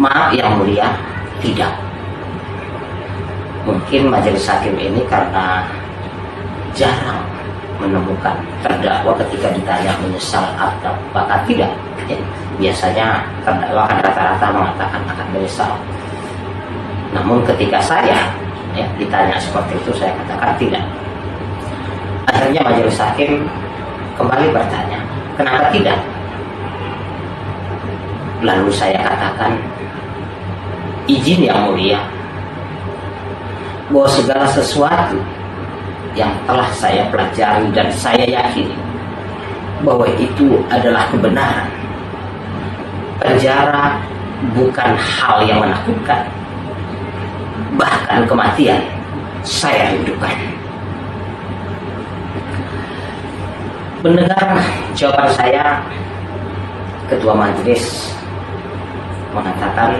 Maaf yang mulia, tidak. Mungkin majelis hakim ini karena jarang menemukan terdakwa ketika ditanya menyesal atau bahkan tidak. Biasanya terdakwa kan rata-rata mengatakan akan menyesal. Namun ketika saya ditanya seperti itu, saya katakan tidak. Akhirnya majelis hakim kembali bertanya, kenapa tidak? Lalu saya katakan, izin yang mulia, bahwa segala sesuatu yang telah saya pelajari dan saya yakini bahwa itu adalah kebenaran. Penjara bukan hal yang menakutkan, bahkan kematian saya rindukan. Mendengar jawaban saya, ketua majelis mengatakan,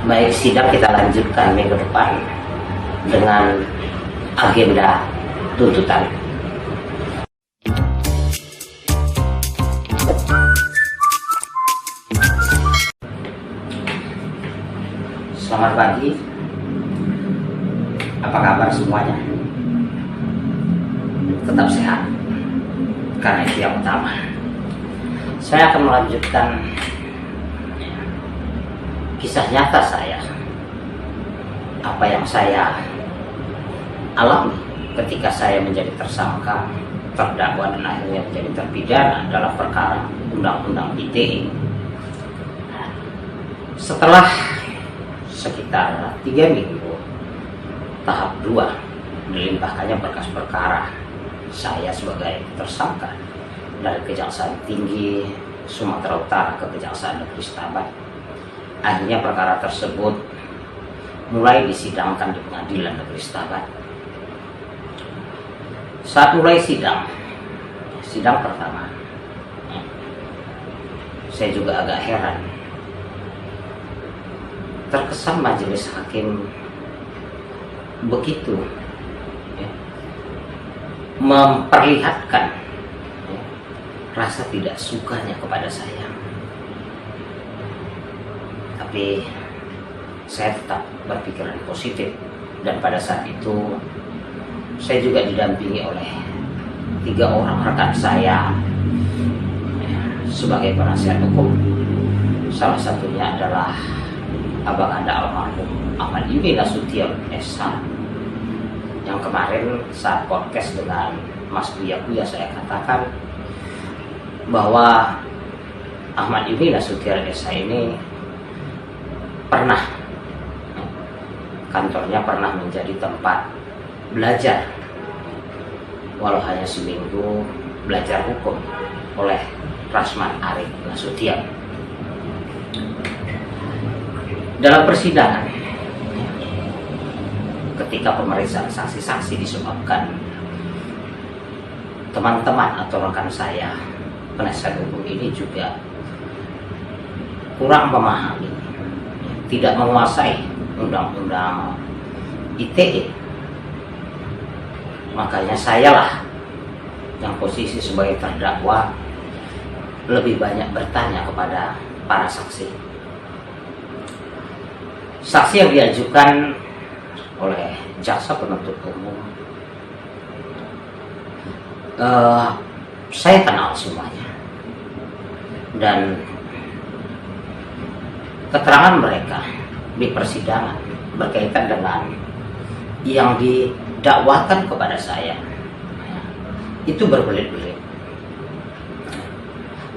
baik, sidang kita lanjutkan minggu depan dengan agenda tuntutan. Selamat pagi. Apa kabar semuanya? Tetap sehat, karena itu yang utama. Saya akan melanjutkan kisah nyata saya, apa yang saya alami ketika saya menjadi tersangka, terdakwa, dan akhirnya menjadi terpidana dalam perkara Undang-Undang ITE. Setelah sekitar 3 minggu tahap 2 dilimpahkannya berkas perkara saya sebagai tersangka dari Kejaksaan Tinggi Sumatera Utara ke Kejaksaan Negeri Setabat. Akhirnya perkara tersebut mulai disidangkan di Pengadilan Negeri Setabat. Saat mulai sidang pertama, saya juga agak heran. Terkesan majelis hakim begitu memperlihatkan rasa tidak sukanya kepada saya. Tapi saya tetap berpikiran positif, dan pada saat itu saya juga didampingi oleh 3 orang rekan saya sebagai penasihat hukum. Salah satunya adalah abang anda almarhum Ahmad Yumi Nasution SH, yang kemarin saat podcast dengan Mas Buya saya katakan bahwa Ahmad Yumi Nasution SH ini kantornya pernah menjadi tempat belajar, walau hanya seminggu, belajar hukum oleh Rasman Arif Nasution. Dalam persidangan, ketika pemeriksaan saksi-saksi disebabkan teman-teman atau rekan saya penasihat hukum ini juga kurang memahami, tidak menguasai Undang-Undang ITE, makanya sayalah yang posisi sebagai terdakwa lebih banyak bertanya kepada para saksi. Saksi yang diajukan oleh jaksa penuntut umum, saya kenal semuanya, dan keterangan mereka di persidangan berkaitan dengan yang didakwakan kepada saya itu berbelit-belit.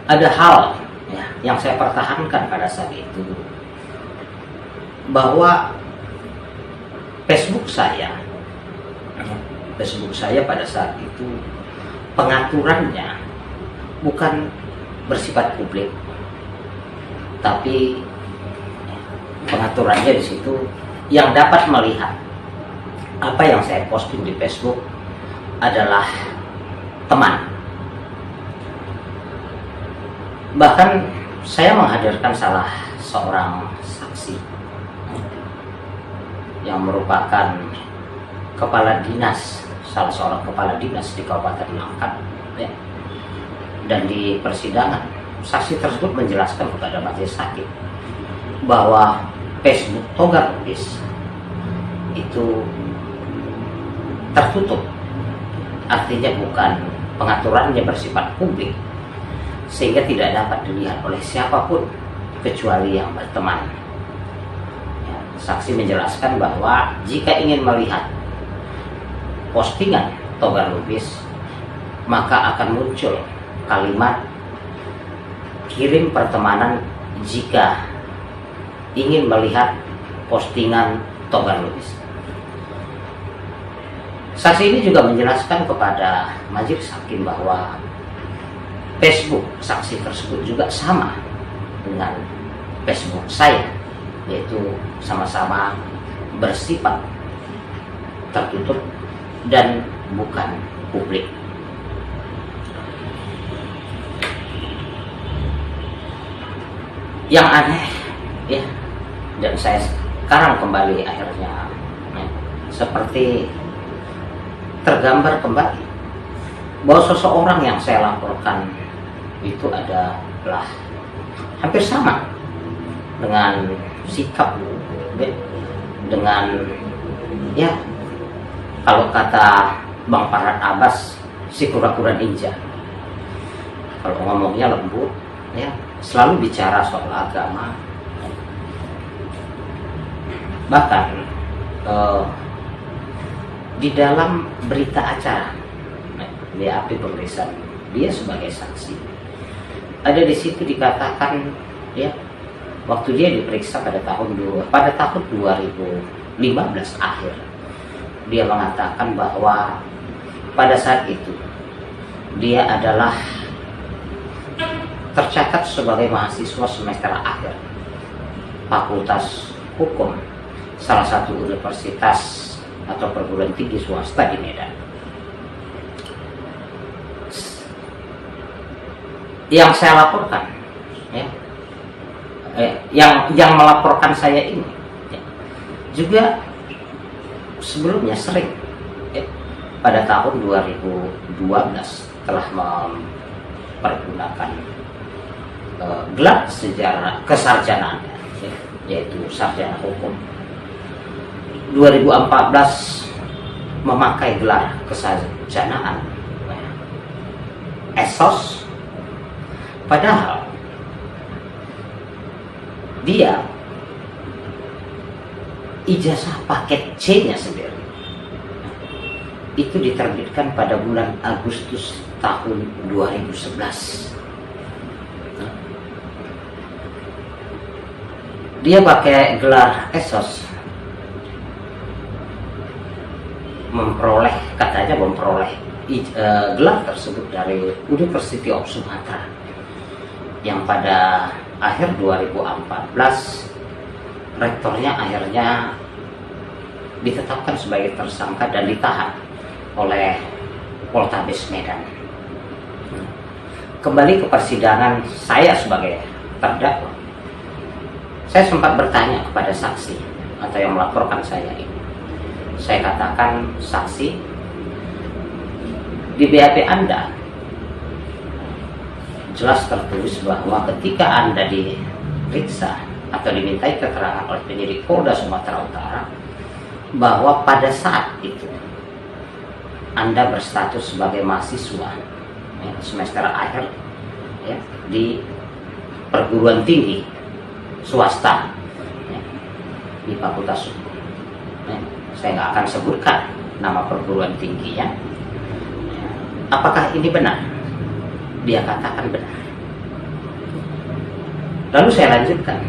Ada hal yang saya pertahankan pada saat itu, bahwa Facebook saya pada saat itu pengaturannya bukan bersifat publik, tapi pengaturannya di situ yang dapat melihat apa yang saya posting di Facebook adalah teman. Bahkan saya menghadirkan salah seorang saksi yang merupakan salah seorang kepala dinas di Kabupaten Langkat, dan di persidangan saksi tersebut menjelaskan kepada majelis hakim bahwa Facebook Togar Lubis itu tertutup, artinya bukan pengaturannya bersifat publik sehingga tidak dapat dilihat oleh siapapun kecuali yang berteman. Ya, saksi menjelaskan bahwa jika ingin melihat postingan Togar Lubis maka akan muncul kalimat kirim pertemanan jika ingin melihat postingan Togar Lubis. Saksi ini juga menjelaskan kepada majelis hakim bahwa Facebook saksi tersebut juga sama dengan Facebook saya, yaitu sama-sama bersifat tertutup dan bukan publik. Yang aneh ya, dan saya sekarang kembali akhirnya ya, seperti tergambar kembali bahwa seseorang yang saya laporkan itu adalah hampir sama dengan sikap ya, dengan ya kalau kata Bang Farhad Abbas si kura-kura ninja, kalau ngomongnya lembut ya, selalu bicara soal agama, bahkan di dalam berita acara BAP pemeriksaan dia sebagai saksi, ada di situ dikatakan ya waktu dia diperiksa pada tahun 2015 akhir, dia mengatakan bahwa pada saat itu dia adalah tercatat sebagai mahasiswa semester akhir Fakultas Hukum salah satu universitas atau perguruan tinggi swasta di Medan. Yang saya laporkan ya, yang melaporkan saya ini ya, juga sebelumnya sering ya, pada tahun 2012 telah mempergunakan gelar sejarah kesarjanaan ya, yaitu sarjana hukum. 2014 memakai gelar kesarjanaan esos, padahal dia ijazah paket C-nya sendiri itu diterbitkan pada bulan Agustus tahun 2011. Dia pakai gelar esos, katanya memperoleh gelar tersebut dari University of Sumatera, yang pada akhir 2014 rektornya akhirnya ditetapkan sebagai tersangka dan ditahan oleh Poltabes Medan. Kembali ke persidangan saya sebagai terdakwa, saya sempat bertanya kepada saksi atau yang melaporkan saya ini. Saya katakan, saksi, di BAP Anda jelas tertulis bahwa ketika Anda diperiksa atau dimintai keterangan oleh penyidik Polda Sumatera Utara bahwa pada saat itu Anda berstatus sebagai mahasiswa ya, semester akhir ya, di perguruan tinggi swasta ya, di Fakultas Hukum. Ya, saya nggak akan sebutkan nama perguruan tingginya. Apakah ini benar? Dia katakan benar. Lalu saya lanjutkan.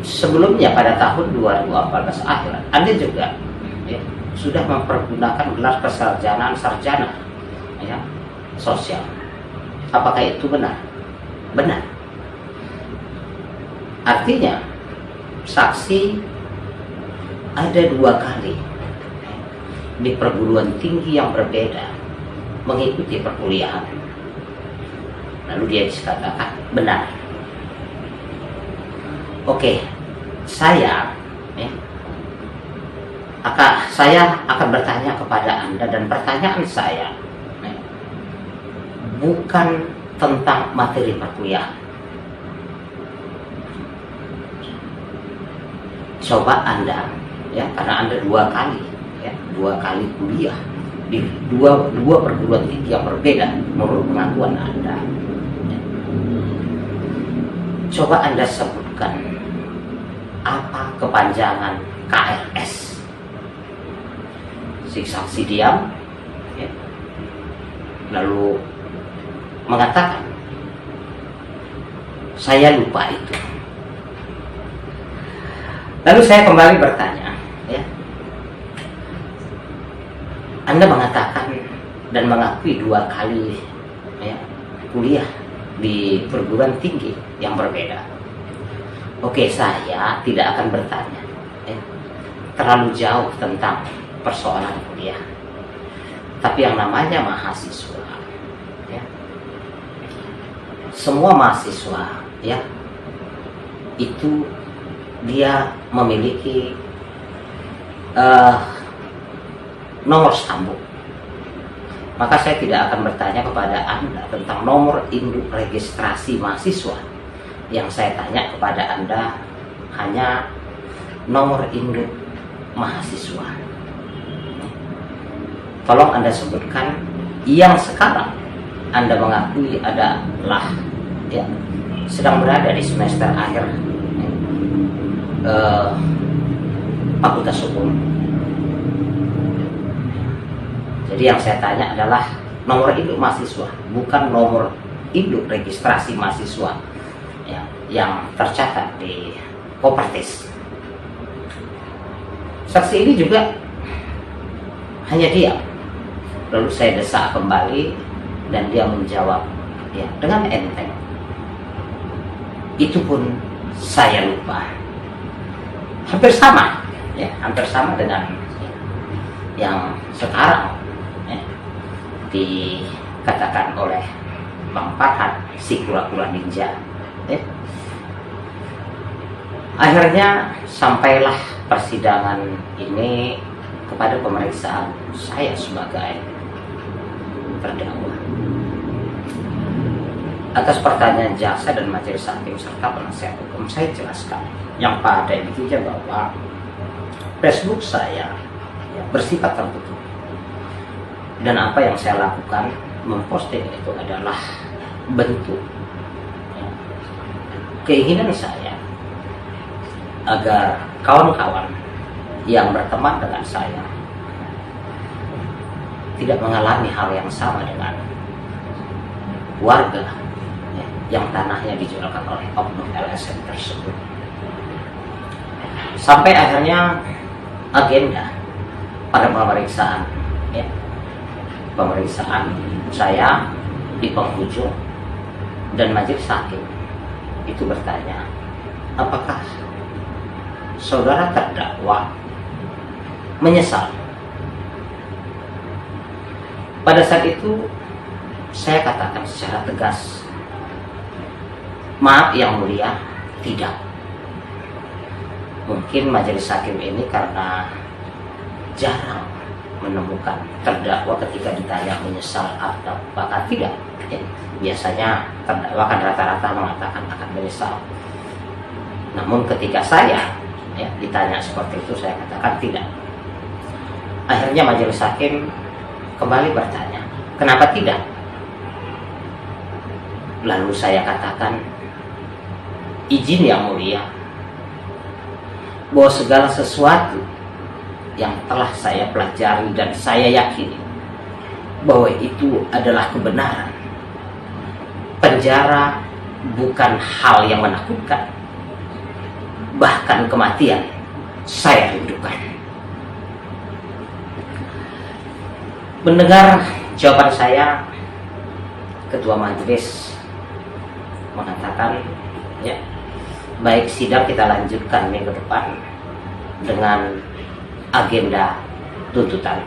Sebelumnya pada tahun 2014 akhir, Anda juga ya, sudah mempergunakan gelar kesarjanaan sarjana ya, sosial. Apakah itu benar? Benar. Artinya saksi ada 2 kali di perguruan tinggi yang berbeda mengikuti perkuliahan. Lalu dia dikatakan benar. Oke, saya akan bertanya kepada Anda, dan pertanyaan saya bukan tentang materi perkuliahan. coba Anda, ya, karena Anda dua kali kuliah di dua perguruan tinggi yang berbeda menurut pengakuan Anda. Coba Anda sebutkan apa kepanjangan KRS. Si saksi diam, ya, lalu mengatakan, saya lupa itu. Lalu saya kembali bertanya, ya, Anda mengatakan dan mengakui dua kali, ya, kuliah di perguruan tinggi yang berbeda. Oke, saya tidak akan bertanya, ya, terlalu jauh tentang persoalan kuliah. Tapi yang namanya mahasiswa, ya, semua mahasiswa, ya, itu dia memiliki nomor sambung. Maka saya tidak akan bertanya kepada Anda tentang nomor induk registrasi mahasiswa. Yang saya tanya kepada Anda hanya nomor induk mahasiswa. Tolong Anda sebutkan yang sekarang Anda mengakui adalah, ya, sedang berada di semester akhir Fakultas Hukum. Jadi yang saya tanya adalah nomor induk mahasiswa, bukan nomor induk registrasi mahasiswa, ya, yang tercatat di Kopertis. Saksi ini juga hanya diam. Lalu saya desak kembali dan dia menjawab, ya, dengan enteng, itu pun saya lupa. Hampir sama, ya, hampir sama dengan yang sekarang, ya, dikatakan oleh Bang Farhan, si kura-kura ninja, ya. Akhirnya sampailah persidangan ini kepada pemeriksaan saya sebagai terdakwa. Atas pertanyaan jaksa dan majelis hakim serta penasihat hukum, saya jelaskan yang pada intinya bahwa Facebook saya, ya, bersifat tertutup, dan apa yang saya lakukan memposting itu adalah bentuk, ya, keinginan saya agar kawan-kawan yang berteman dengan saya tidak mengalami hal yang sama dengan warga, ya, yang tanahnya dijualkan oleh oknum LSM tersebut. Sampai akhirnya agenda pada pemeriksaan, ya, pemeriksaan saya di penghujung, dan majelis hakim itu bertanya, apakah saudara terdakwa menyesal? Pada saat itu saya katakan secara tegas, maaf yang mulia, tidak. Mungkin majelis hakim ini karena jarang menemukan terdakwa ketika ditanya menyesal apakah tidak, ya, biasanya terdakwa kan rata-rata mengatakan akan menyesal. Namun ketika saya, ya, ditanya seperti itu, saya katakan tidak. Akhirnya majelis hakim kembali bertanya, kenapa tidak? Lalu saya katakan, izin yang mulia, bahwa segala sesuatu yang telah saya pelajari dan saya yakini bahwa itu adalah kebenaran. Penjara bukan hal yang menakutkan, bahkan kematian saya rindukan. Mendengar jawaban saya, ketua majelis mengatakan, ya, baik, sidang kita lanjutkan minggu depan dengan agenda tuntutan.